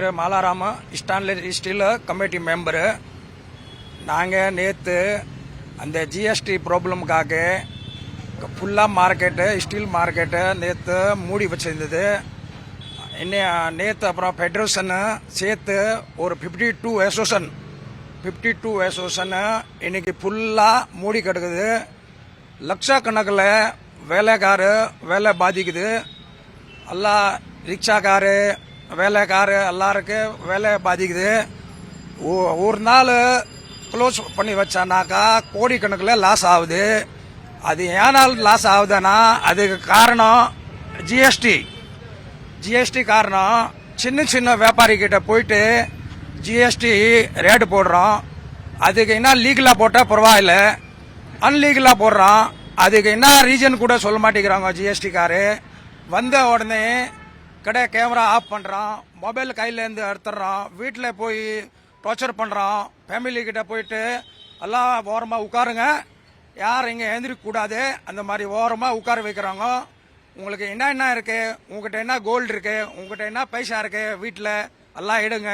பேர் மாலாராம Stanley steel committee member. நாங்கள் நேற்று அந்த ஜிஎஸ்டி ப்ராப்ளமுக்காக ஃபுல்லாக மார்க்கெட்டு ஸ்டீல் மார்க்கெட்டு நேற்று மூடி வச்சிருந்தது. நேற்று அப்புறம் ஃபெடரேஷனு சேர்த்து ஒரு 52 அசோசியேஷனு இன்னைக்கு ஃபுல்லாக மூடி கிடக்குது. லட்சக்கணக்கில் வேலை பாதிக்குது. எல்லாம் ரிக்ஷாக்காரு வேலைக்காரு எல்லாருக்கும் வேலை பாதிக்குது. ஒரு நாள் க்ளோஸ் பண்ணி வச்சானாக்கா கோடிக்கணக்கில் லாஸ் ஆகுது. அது ஏனால் லாஸ் ஆகுதுன்னா அதுக்கு காரணம் ஜிஎஸ்டி காரணம். சின்ன சின்ன வியாபாரிகிட்ட போயிட்டு ஜிஎஸ்டி ரேட்டு போடுறோம். அதுக்கு என்ன லீகலாக போட்டால் பரவாயில்ல, அன்லீகலாக போடுறோம். அதுக்கு என்ன ரீசன் கூட சொல்ல மாட்டேங்கிறாங்க ஜிஎஸ்டிக்காரு. வந்த உடனே கடை கேமரா ஆஃப் பண்ணுறான், மொபைல் கையிலேருந்து எடுத்துடுறான், வீட்டில் போய் டார்ச்சர் பண்ணுறான். ஃபேமிலி கிட்ட போயிட்டு எல்லாம் ஓரமாக உட்காருங்க, யார் இங்கே எழுந்திரிக்கூடாது, அந்த மாதிரி ஓரமாக உட்கார வைக்கிறாங்க. உங்களுக்கு என்ன இருக்கு, உங்ககிட்ட என்ன கோல்டு இருக்கு, உங்ககிட்ட என்ன பைசா இருக்கு, வீட்டில் எல்லாம் எடுங்க,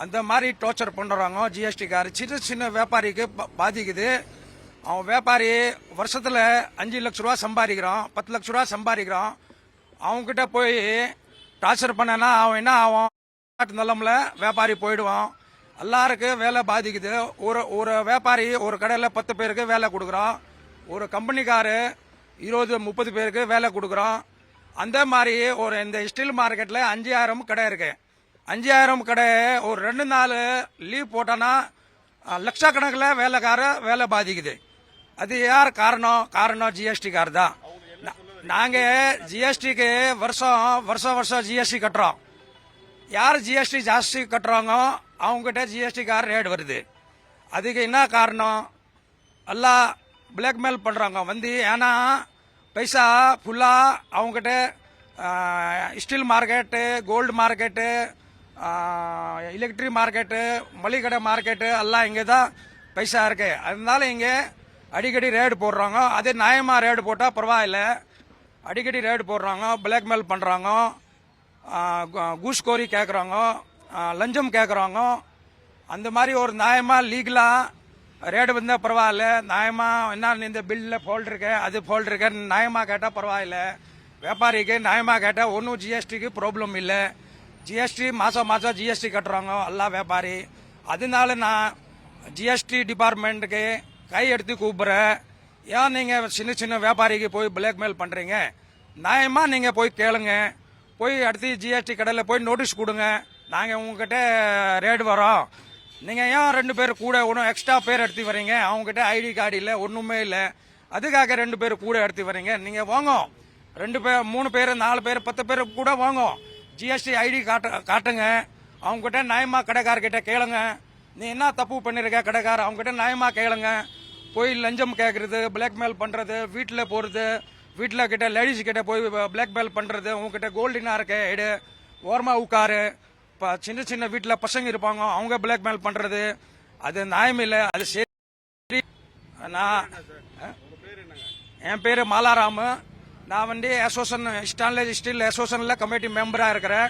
அந்த மாதிரி டார்ச்சர் பண்ணுறாங்க ஜிஎஸ்டிக்காரு. சின்ன சின்ன வியாபாரிக்கு பாதிக்குது. அவன் வியாபாரி வருஷத்தில் 5 லட்ச ரூபா சம்பாதிக்கிறான், 10 லட்ச ரூபா சம்பாதிக்கிறான். அவங்ககிட்ட போய் டார்ச்சர் பண்ணனா அவன் என்ன ஆகும், நிலம்ல வியாபாரி போயிடுவான். எல்லாருக்கும் வேலை பாதிக்குது. ஒரு வியாபாரி ஒரு கடையில் 10 பேருக்கு வேலை கொடுக்குறான், ஒரு கம்பெனிக்காரு 20-30 பேருக்கு வேலை கொடுக்குறான். அந்த மாதிரி இந்த ஸ்டீல் மார்க்கெட்டில் 5000 கடை இருக்கு. 5000 கடை ஒரு 2 நாள் லீவ் போட்டானா லட்சக்கணக்கில் வேலை பாதிக்குது. அது யார் காரணம் ஜிஎஸ்டி கார் தான். நாங்கள் ஜிஎஸ்டிக்கு வருஷம் ஜிஎஸ்டி கட்டுறோம். யார் ஜிஎஸ்டி ஜாஸ்தி கட்டுறாங்க அவங்ககிட்ட ஜிஎஸ்டி கார் ரேட் வருது. அதுக்கு என்ன காரணம், எல்லாம் பிளாக்மெயில் பண்ணுறாங்க. ஏன்னா பைசா ஃபுல்லாக அவங்ககிட்ட steel market, gold market, electric market, மளிகடை மார்க்கெட்டு எல்லாம் இங்கே தான் பைசா இருக்கு. அதனால இங்கே அடிக்கடி ரேடு போடுறாங்க. அதே நியாயமாக ரேடு போட்டால் பரவாயில்ல, அடிக்கடி ரேடு போடுறாங்க, பிளாக்மெயில் பண்ணுறாங்க, கூஸ்கோரி கேட்குறாங்க, லஞ்சம் கேட்குறாங்க. அந்த மாதிரி ஒரு நியாயமாக லீகலாக ரேடு வந்தால் பரவாயில்ல. நியாயமாக என்ன இந்த பில்லில் ஃபால்ட் இருக்கு, அது ஃபால்ட் இருக்கு, நியாயமாக கேட்டால் பரவாயில்ல. வியாபாரிக்கு நியாயமாக கேட்டால் ஒன்றும் ஜிஎஸ்டிக்கு ப்ராப்ளம் இல்லை. ஜிஎஸ்டி மாதம் ஜிஎஸ்டி கட்டுறாங்க எல்லா வியாபாரி. அதனால நான் ஜிஎஸ்டி டிபார்ட்மெண்ட்டுக்கு கை எடுத்து கூப்பிட்றேன். ஏன் நீங்கள் சின்ன வியாபாரிக்கு போய் பிளாக்மெயில் பண்ணுறீங்க? நியாயமாக நீங்கள் போய் கேளுங்க. போய் அடுத்து ஜிஎஸ்டி கடையில் போய் நோட்டீஸ் கொடுங்க, நாங்கள் உங்ககிட்ட ரேடு வரோம். நீங்கள் ஏன் 2 பேர் கூட ஒன்றும் எக்ஸ்ட்ரா பேர் எடுத்து வரீங்க? அவங்ககிட்ட ஐடி கார்டு இல்லை, ஒன்றுமே இல்லை, அதுக்காக 2 பேர் கூட எடுத்து வரீங்க. நீங்கள் வாங்க, 2 பேர் 3 பேர் 4 பேர் 10 பேர் கூட வாங்க, ஜிஎஸ்டி ஐடி காட்டுங்க. அவங்ககிட்ட நியாயமாக கடைக்காரர்கிட்ட கேளுங்க, நீ என்ன தப்பு பண்ணிருக்க கடைக்காரர், அவங்ககிட்ட நியாயமாக கேளுங்க. போய் லஞ்சம் கேட்கறது, பிளாக்மெயில் பண்ணுறது, வீட்டில் போகிறது, வீட்டில் கிட்ட லேடிஸ் கிட்ட போய் பிளாக்மெயில் பண்ணுறது, உங்ககிட்ட கோல்டுனா இருக்க எடு, ஓரமாக உட்காரு. இப்போ சின்ன வீட்டில் பசங்க இருப்பாங்க, அவங்க பிளாக்மெயில் பண்ணுறது அது நியாயம் இல்லை. அது சரி. என் பேர் மாலாராமு. நான் அசோசியேஷன் ஸ்டான்லி ஸ்டீல் அசோசியேஷனில் கமிட்டி மெம்பராக இருக்கிறேன்.